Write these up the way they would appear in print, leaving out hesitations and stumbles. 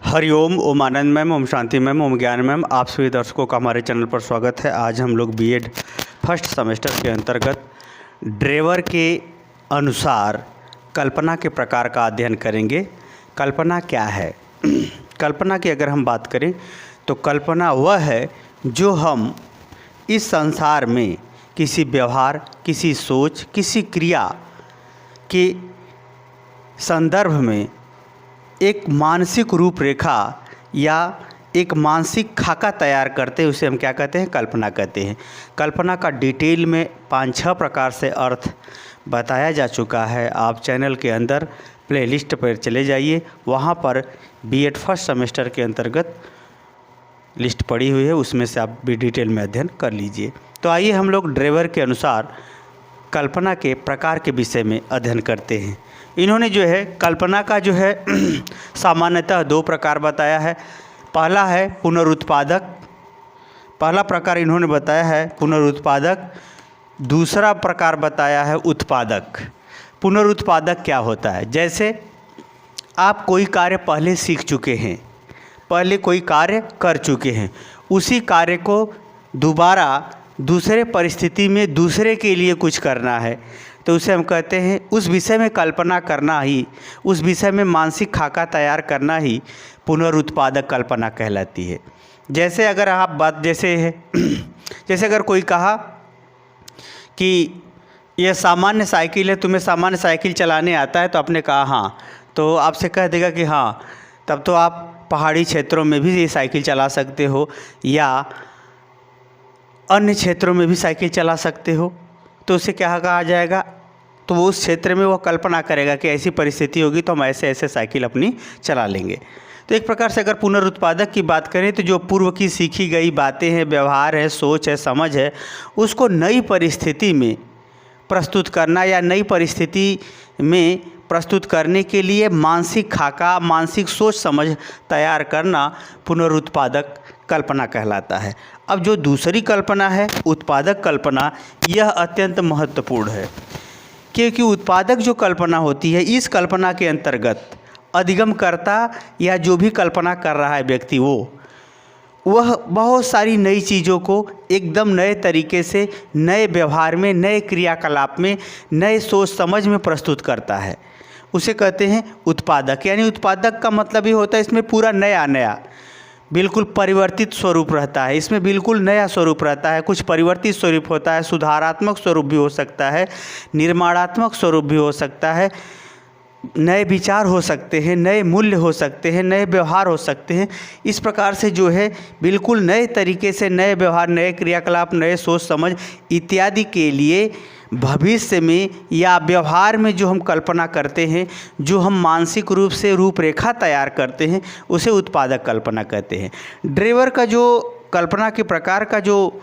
हरिओम, ओम आनंद ma'am, Om Shanti ma'am, ओम ज्ञान ma'am. आप सभी दर्शकों का हमारे चैनल पर स्वागत है। आज हम लोग बीएड फर्स्ट सेमेस्टर के अंतर्गत ड्रेवर के अनुसार कल्पना के प्रकार का अध्ययन करेंगे। कल्पना क्या है? कल्पना की अगर हम बात करें तो कल्पना वह है जो हम इस संसार में किसी व्यवहार, किसी सोच, किसी क्रिया के संदर्भ में एक मानसिक रूपरेखा या एक मानसिक खाका तैयार करते हैं, उसे हम क्या कहते हैं? कल्पना कहते हैं। कल्पना का डिटेल में 5-6 प्रकार से अर्थ बताया जा चुका है। आप चैनल के अंदर प्लेलिस्ट पर चले जाइए, वहाँ पर बीएड फर्स्ट सेमेस्टर के अंतर्गत लिस्ट पड़ी हुई है, उसमें से आप भी डिटेल में अध्ययन कर लीजिए। तो आइए हम लोग ड्रेवर के अनुसार कल्पना के प्रकार के विषय में अध्ययन करते हैं। इन्होंने जो है कल्पना का जो है सामान्यतः 2 प्रकार बताया है। पहला है पुनरुत्पादक, पहला प्रकार इन्होंने बताया है पुनरुत्पादक। दूसरा प्रकार बताया है उत्पादक। पुनरुत्पादक क्या होता है? जैसे आप कोई कार्य पहले सीख चुके हैं, पहले कोई कार्य कर चुके हैं, उसी कार्य को दोबारा दूसरे परिस्थिति में दूसरे के लिए कुछ करना है, तो उसे हम कहते हैं, उस विषय में कल्पना करना ही, उस विषय में मानसिक खाका तैयार करना ही पुनरुत्पादक कल्पना कहलाती है। जैसे अगर आप बात जैसे अगर कोई कहा कि यह सामान्य साइकिल है, तुम्हें सामान्य साइकिल चलाने आता है, तो आपने कहा हाँ, तो आपसे कह देगा कि हाँ, तब तो आप पहाड़ी क्षेत्रों में भी ये साइकिल चला सकते हो या अन्य क्षेत्रों में भी साइकिल चला सकते हो। तो उसे क्या कहा जाएगा? तो वो उस क्षेत्र में वो कल्पना करेगा कि ऐसी परिस्थिति होगी तो हम ऐसे ऐसे साइकिल अपनी चला लेंगे। तो एक प्रकार से अगर पुनरुत्पादक की बात करें तो जो पूर्व की सीखी गई बातें हैं, व्यवहार है, सोच है, समझ है, उसको नई परिस्थिति में प्रस्तुत करना या नई परिस्थिति में प्रस्तुत करने के लिए मानसिक खाका, मानसिक सोच समझ तैयार करना पुनरुत्पादक कल्पना कहलाता है। अब जो दूसरी कल्पना है उत्पादक कल्पना, यह अत्यंत महत्वपूर्ण है, क्योंकि उत्पादक जो कल्पना होती है, इस कल्पना के अंतर्गत अधिगमकर्ता या जो भी कल्पना कर रहा है व्यक्ति, वह बहुत सारी नई चीज़ों को एकदम नए तरीके से, नए व्यवहार में, नए क्रियाकलाप में, नए सोच समझ में प्रस्तुत करता है। उसे कहते हैं उत्पादक। यानी उत्पादक का मतलब ये होता है इसमें पूरा नया बिल्कुल परिवर्तित स्वरूप रहता है, इसमें बिल्कुल नया स्वरूप रहता है। कुछ परिवर्तित स्वरूप होता है, सुधारात्मक स्वरूप भी हो सकता है, निर्माणात्मक स्वरूप भी हो सकता है, नए विचार हो सकते हैं, नए मूल्य हो सकते हैं, नए व्यवहार हो सकते हैं। इस प्रकार से जो है बिल्कुल नए तरीके से नए व्यवहार, नए क्रियाकलाप, नए सोच समझ इत्यादि के लिए भविष्य में या व्यवहार में जो हम कल्पना करते हैं, जो हम मानसिक रूप से रूपरेखा तैयार करते हैं, उसे उत्पादक कल्पना कहते हैं। ड्रेवर का जो कल्पना के प्रकार का जो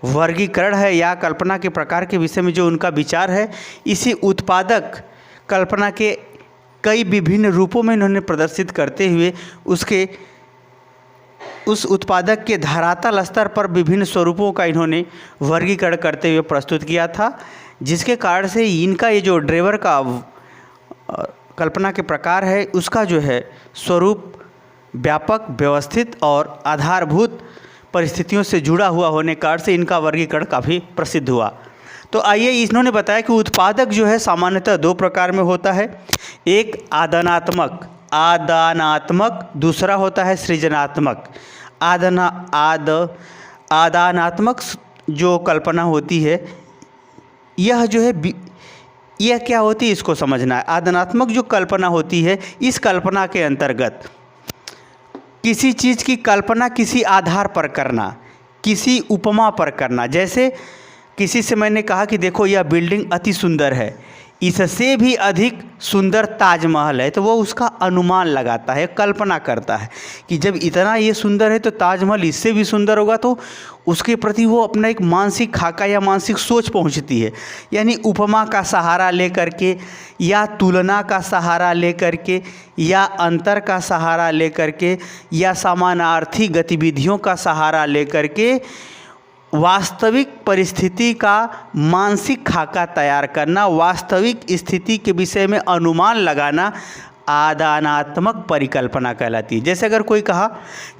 वर्गीकरण है या कल्पना के प्रकार के विषय में जो उनका विचार है, इसी उत्पादक कल्पना के कई विभिन्न रूपों में इन्होंने प्रदर्शित करते हुए उस उत्पादक के धरातल स्तर पर विभिन्न स्वरूपों का इन्होंने वर्गीकरण करते हुए प्रस्तुत किया था, जिसके कारण से इनका ये जो ड्रेवर का कल्पना के प्रकार है, उसका जो है स्वरूप व्यापक, व्यवस्थित और आधारभूत परिस्थितियों से जुड़ा हुआ होने के कारण से इनका वर्गीकरण काफ़ी प्रसिद्ध हुआ। तो आइए, इन्होंने बताया कि उत्पादक जो है सामान्यतः 2 प्रकार में होता है। एक आदानात्मक, दूसरा होता है सृजनात्मक। आदानात्मक जो कल्पना होती है, यह जो है यह क्या होती है इसको समझना है। आदानात्मक जो कल्पना होती है, इस कल्पना के अंतर्गत किसी चीज़ की कल्पना किसी आधार पर करना, किसी उपमा पर करना। जैसे किसी से मैंने कहा कि देखो यह बिल्डिंग अति सुंदर है, इससे भी अधिक सुंदर ताजमहल है, तो वो उसका अनुमान लगाता है, कल्पना करता है कि जब इतना ये सुंदर है तो ताजमहल इससे भी सुंदर होगा, तो उसके प्रति वो अपना एक मानसिक खाका या मानसिक सोच पहुंचती है। यानी उपमा का सहारा लेकर के या तुलना का सहारा लेकर के या अंतर का सहारा लेकर के या समानार्थी गतिविधियों का सहारा लेकर के वास्तविक परिस्थिति का मानसिक खाका तैयार करना, वास्तविक स्थिति के विषय में अनुमान लगाना, आदानात्मक परिकल्पना कहलाती है। जैसे अगर कोई कहा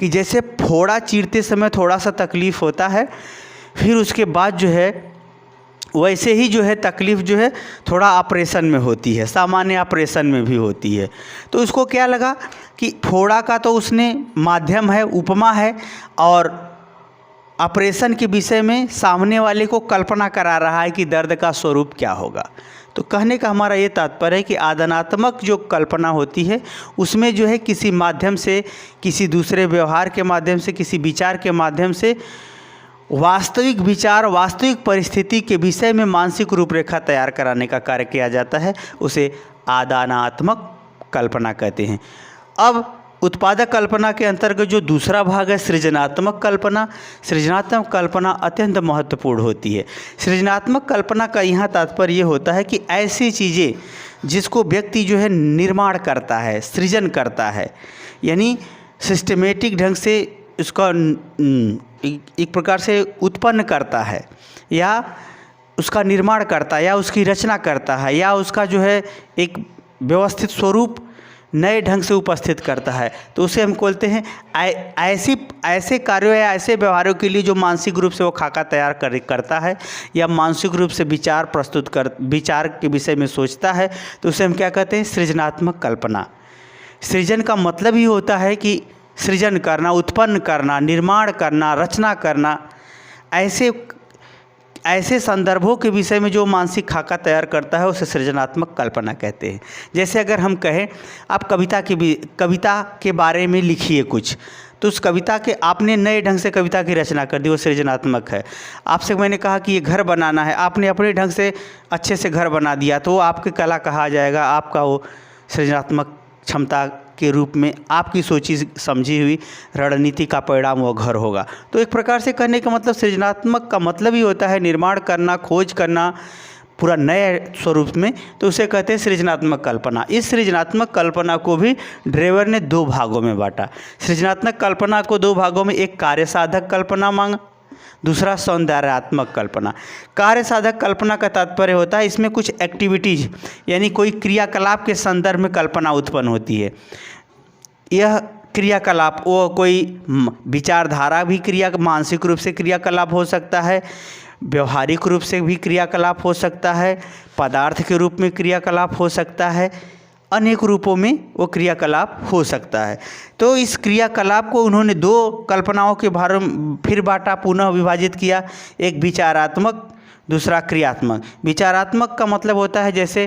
कि जैसे फोड़ा चीरते समय थोड़ा सा तकलीफ़ होता है, फिर उसके बाद जो है वैसे ही जो है तकलीफ़ जो है थोड़ा ऑपरेशन में होती है, सामान्य ऑपरेशन में भी होती है। तो उसको क्या लगा कि फोड़ा का तो उसने माध्यम है, उपमा है, और ऑपरेशन के विषय में सामने वाले को कल्पना करा रहा है कि दर्द का स्वरूप क्या होगा। तो कहने का हमारा ये तात्पर्य है कि आदानात्मक जो कल्पना होती है उसमें जो है किसी माध्यम से, किसी दूसरे व्यवहार के माध्यम से, किसी विचार के माध्यम से वास्तविक विचार, वास्तविक परिस्थिति के विषय में मानसिक रूपरेखा तैयार कराने का कार्य किया जाता है। उसे आदानात्मक कल्पना कहते हैं। अब उत्पादक कल्पना के अंतर्गत जो दूसरा भाग है सृजनात्मक कल्पना। सृजनात्मक कल्पना अत्यंत महत्वपूर्ण होती है। सृजनात्मक कल्पना का यहाँ तात्पर्य ये होता है कि ऐसी चीज़ें जिसको व्यक्ति जो है निर्माण करता है, सृजन करता है, यानी सिस्टमेटिक ढंग से उसका एक प्रकार से उत्पन्न करता है, या उसका निर्माण करता है, या उसकी रचना करता है, या उसका जो है एक व्यवस्थित स्वरूप नए ढंग से उपस्थित करता है। तो उसे हम बोलते हैं ऐसे कार्यों या ऐसे व्यवहारों के लिए जो मानसिक रूप से वो खाका तैयार करता है, या मानसिक रूप से विचार के विषय में सोचता है, तो उसे हम क्या कहते हैं? सृजनात्मक कल्पना। सृजन का मतलब ही होता है कि सृजन करना, उत्पन्न करना, निर्माण करना, रचना करना। ऐसे संदर्भों के विषय में जो मानसिक खाका तैयार करता है उसे सृजनात्मक कल्पना कहते हैं। जैसे अगर हम कहें आप कविता के बारे में लिखिए कुछ, तो उस कविता के आपने नए ढंग से कविता की रचना कर दी, वो सृजनात्मक है। आपसे मैंने कहा कि ये घर बनाना है, आपने अपने ढंग से अच्छे से घर बना दिया, तो वो आपकी कला कहा जाएगा, आपका वो सृजनात्मक क्षमता के रूप में आपकी सोची समझी हुई रणनीति का परिणाम वो घर होगा। तो एक प्रकार से कहने का मतलब सृजनात्मक का मतलब ही होता है निर्माण करना, खोज करना पूरा नए स्वरूप में, तो उसे कहते हैं सृजनात्मक कल्पना। इस सृजनात्मक कल्पना को भी ड्रेवर ने दो भागों में बांटा। सृजनात्मक कल्पना को दो भागों में, एक कार्य साधक कल्पना मांगा, दूसरा सौंदर्यात्मक कल्पना। कार्य साधक कल्पना का तात्पर्य होता है इसमें कुछ एक्टिविटीज यानी कोई क्रियाकलाप के संदर्भ में कल्पना उत्पन्न होती है। यह क्रियाकलाप वो कोई विचारधारा भी मानसिक रूप से क्रियाकलाप हो सकता है, व्यवहारिक रूप से भी क्रियाकलाप हो सकता है, पदार्थ के रूप में क्रियाकलाप हो सकता है, अनेक रूपों में वो क्रियाकलाप हो सकता है। तो इस क्रियाकलाप को उन्होंने दो कल्पनाओं के भाग फिर बांटा, पुनः विभाजित किया। एक विचारात्मक, दूसरा क्रियात्मक। विचारात्मक का मतलब होता है जैसे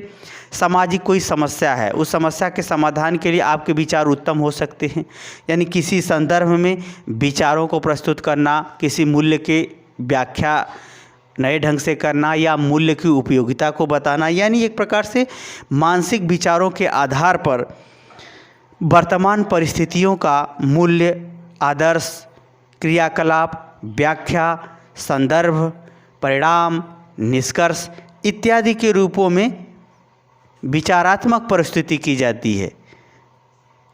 सामाजिक कोई समस्या है, उस समस्या के समाधान के लिए आपके विचार उत्तम हो सकते हैं, यानी किसी संदर्भ में विचारों को प्रस्तुत करना, किसी मूल्य की व्याख्या नए ढंग से करना, या मूल्य की उपयोगिता को बताना, यानी एक प्रकार से मानसिक विचारों के आधार पर वर्तमान परिस्थितियों का मूल्य, आदर्श, क्रियाकलाप, व्याख्या, संदर्भ, परिणाम, निष्कर्ष इत्यादि के रूपों में विचारात्मक प्रस्तुति की जाती है।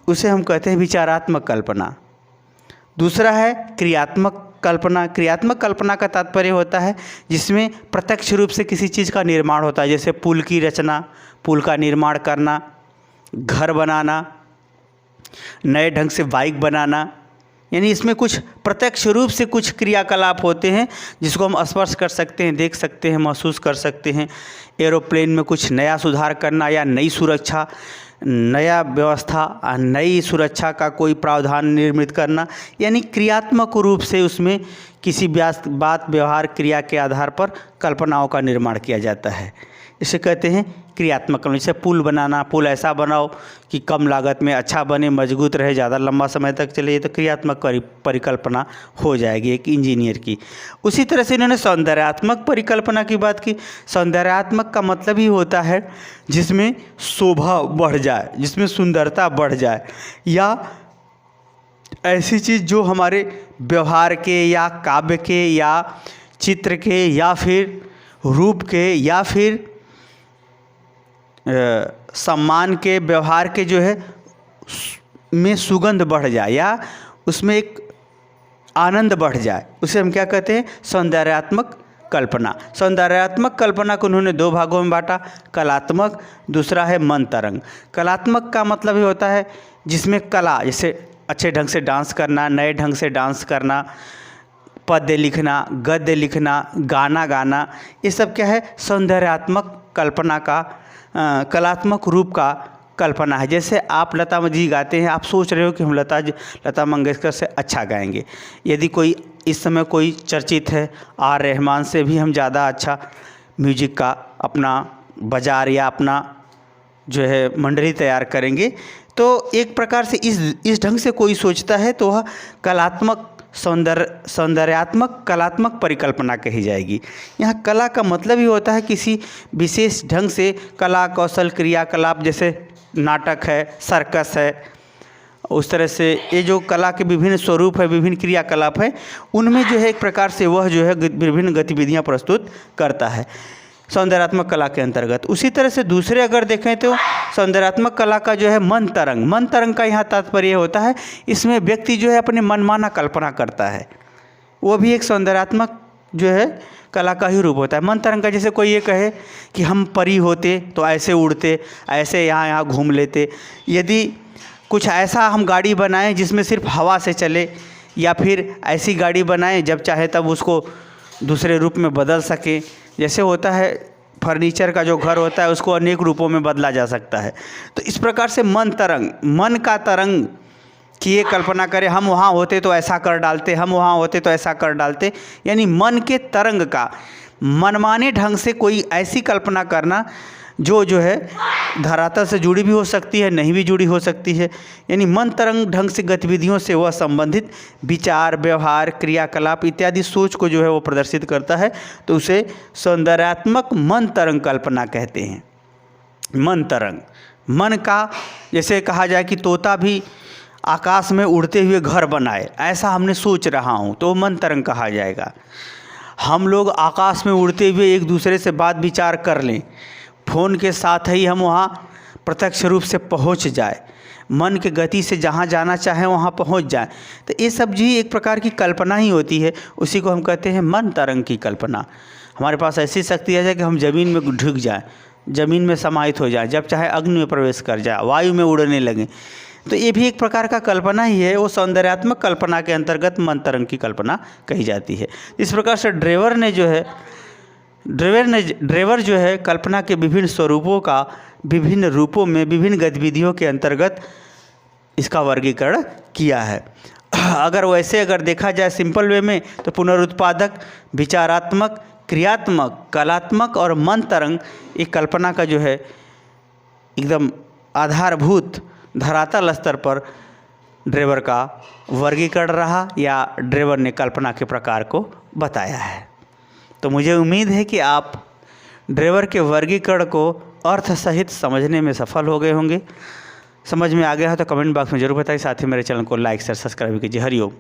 उसे हम कहते हैं विचारात्मक कल्पना। दूसरा है क्रियात्मक कल्पना। क्रियात्मक कल्पना का तात्पर्य होता है जिसमें प्रत्यक्ष रूप से किसी चीज़ का निर्माण होता है, जैसे पुल की रचना, पुल का निर्माण करना, घर बनाना, नए ढंग से बाइक बनाना, यानी इसमें कुछ प्रत्यक्ष रूप से कुछ क्रियाकलाप होते हैं जिसको हम स्पर्श कर सकते हैं, देख सकते हैं, महसूस कर सकते हैं। एरोप्लेन में कुछ नया सुधार करना, या नई सुरक्षा, नया व्यवस्था, नई सुरक्षा का कोई प्रावधान निर्मित करना, यानी क्रियात्मक रूप से उसमें किसी बात, व्यवहार, क्रिया के आधार पर कल्पनाओं का निर्माण किया जाता है। इसे कहते हैं क्रियात्मक कल्पना। जैसे पुल बनाना, पुल ऐसा बनाओ कि कम लागत में अच्छा बने, मजबूत रहे, ज़्यादा लंबा समय तक चले, ये तो क्रियात्मक परिकल्पना हो जाएगी एक इंजीनियर की। उसी तरह से इन्होंने सौंदर्यात्मक परिकल्पना की बात की। सौंदर्यात्मक का मतलब ही होता है जिसमें शोभा बढ़ जाए, जिसमें सुंदरता बढ़ जाए, या ऐसी चीज़ जो हमारे व्यवहार के या काव्य के या चित्र के या फिर रूप के या फिर सम्मान के, व्यवहार के जो है में सुगंध बढ़ जाए या उसमें एक आनंद बढ़ जाए, उसे हम क्या कहते हैं? सौंदर्यात्मक कल्पना। सौंदर्यात्मक कल्पना को उन्होंने दो भागों में बांटा, कलात्मक, दूसरा है मन तरंग। कलात्मक का मतलब ये होता है जिसमें कला, जैसे अच्छे ढंग से डांस करना, नए ढंग से डांस करना, पद्य लिखना, गद्य लिखना, गाना गाना, ये सब क्या है, सौंदर्यात्मक कल्पना का कलात्मक रूप का कल्पना है। जैसे आप लता जी गाते हैं, आप सोच रहे हो कि हम लता मंगेशकर से अच्छा गाएंगे। यदि कोई इस समय कोई चर्चित है, आर रहमान से भी हम ज़्यादा अच्छा म्यूजिक का अपना बाजार या अपना जो है मंडली तैयार करेंगे, तो एक प्रकार से इस ढंग से कोई सोचता है तो वह कलात्मक सौंदर्यात्मक कलात्मक परिकल्पना कही जाएगी। यहाँ कला का मतलब ही होता है किसी विशेष ढंग से कला कौशल क्रियाकलाप, जैसे नाटक है, सर्कस है, उस तरह से ये जो कला के विभिन्न स्वरूप है, विभिन्न क्रियाकलाप है, उनमें जो है एक प्रकार से वह जो है विभिन्न गतिविधियाँ प्रस्तुत करता है सौंदर्यात्मक कला के अंतर्गत। उसी तरह से दूसरे अगर देखें तो सौंदर्यात्मक कला का जो है मन तरंग का यहाँ तात्पर्य होता है, इसमें व्यक्ति जो है अपने मनमाना कल्पना करता है, वो भी एक सौंदर्यात्मक जो है कला का ही रूप होता है। मन तरंग का जैसे कोई ये कहे कि हम परी होते तो ऐसे उड़ते, ऐसे यहाँ घूम लेते, यदि कुछ ऐसा हम गाड़ी बनाएं जिसमें सिर्फ हवा से चले, या फिर ऐसी गाड़ी बनाएं जब चाहे तब उसको दूसरे रूप में बदल सके। जैसे होता है फर्नीचर का जो घर होता है उसको अनेक रूपों में बदला जा सकता है। तो इस प्रकार से मन तरंग, मन का तरंग कि ये कल्पना करें हम वहाँ होते तो ऐसा कर डालते, हम वहाँ होते तो ऐसा कर डालते, यानी मन के तरंग का मनमाने ढंग से कोई ऐसी कल्पना करना जो है धरातल से जुड़ी भी हो सकती है, नहीं भी जुड़ी हो सकती है। यानी मन तरंग ढंग से गतिविधियों से वह संबंधित विचार, व्यवहार, क्रियाकलाप इत्यादि सोच को जो है वो प्रदर्शित करता है, तो उसे सौंदर्यात्मक मन तरंग कल्पना कहते हैं। मन तरंग, मन का जैसे कहा जाए कि तोता भी आकाश में उड़ते हुए घर बनाए, ऐसा हमने सोच रहा हूँ तो मन तरंग कहा जाएगा। हम लोग आकाश में उड़ते हुए एक दूसरे से बात विचार कर लें, फ़ोन के साथ ही हम वहाँ प्रत्यक्ष रूप से पहुँच जाए, मन के गति से जहाँ जाना चाहें वहाँ पहुँच जाए, तो ये सब जी एक प्रकार की कल्पना ही होती है। उसी को हम कहते हैं मन तरंग की कल्पना। हमारे पास ऐसी शक्ति है कि हम ज़मीन में ढुक जाएं, ज़मीन में समाहित हो जाएं, जब चाहे अग्नि में प्रवेश कर जाए, वायु में उड़ने लगें, तो ये भी एक प्रकार का कल्पना ही है। वो सौंदर्यात्मक कल्पना के अंतर्गत मन तरंग की कल्पना कही जाती है। इस प्रकार से ड्रेवर जो है कल्पना के विभिन्न स्वरूपों का विभिन्न रूपों में विभिन्न गतिविधियों के अंतर्गत इसका वर्गीकरण किया है। अगर देखा जाए सिंपल वे में, तो पुनरुत्पादक, विचारात्मक, क्रियात्मक, कलात्मक और मन तरंग एक कल्पना का जो है एकदम आधारभूत धरातल स्तर पर ड्रेवर का वर्गीकरण रहा, या ड्रेवर ने कल्पना के प्रकार को बताया है। तो मुझे उम्मीद है कि आप ड्रेवर के वर्गीकरण को अर्थ सहित समझने में सफल हो गए होंगे। समझ में आ गया है तो कमेंट बॉक्स में जरूर बताइए। साथ ही मेरे चैनल को लाइक शेयर सब्सक्राइब कीजिए। हरिओम।